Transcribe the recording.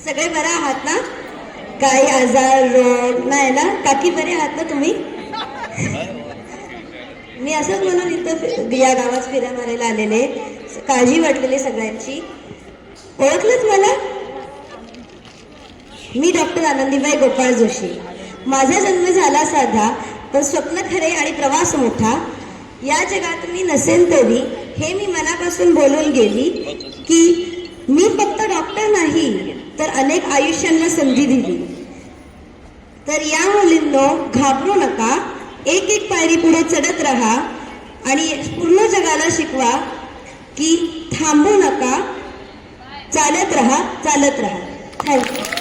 सगळे बरे आहात ना? काही आजार रोग नाही ना? काकी बरे आहात ना तुम्ही? मी असंच म्हणून इथं या गावात फिरा मारायला आलेले, काळजी वाटलेली सगळ्यांची. ओळखलंच मला? मी डॉक्टर आनंदीबाई गोपाळ जोशी. माझा जन्म झाला साधा, पण स्वप्न खरे आणि प्रवास मोठा. या जगात मी नसेन तरी हे मी मनापासून बोलून गेली की मी फक्त डॉक्टर नाही तर अनेक आयुष्यांना संधी दिली. तर या मुलींनो, घाबरू नका, एक एक पायरी पुढे चढत राहा आणि पूर्ण जगाला शिकवा की थांबू नका, चालत राहा, चालत राहा. थँक्यू.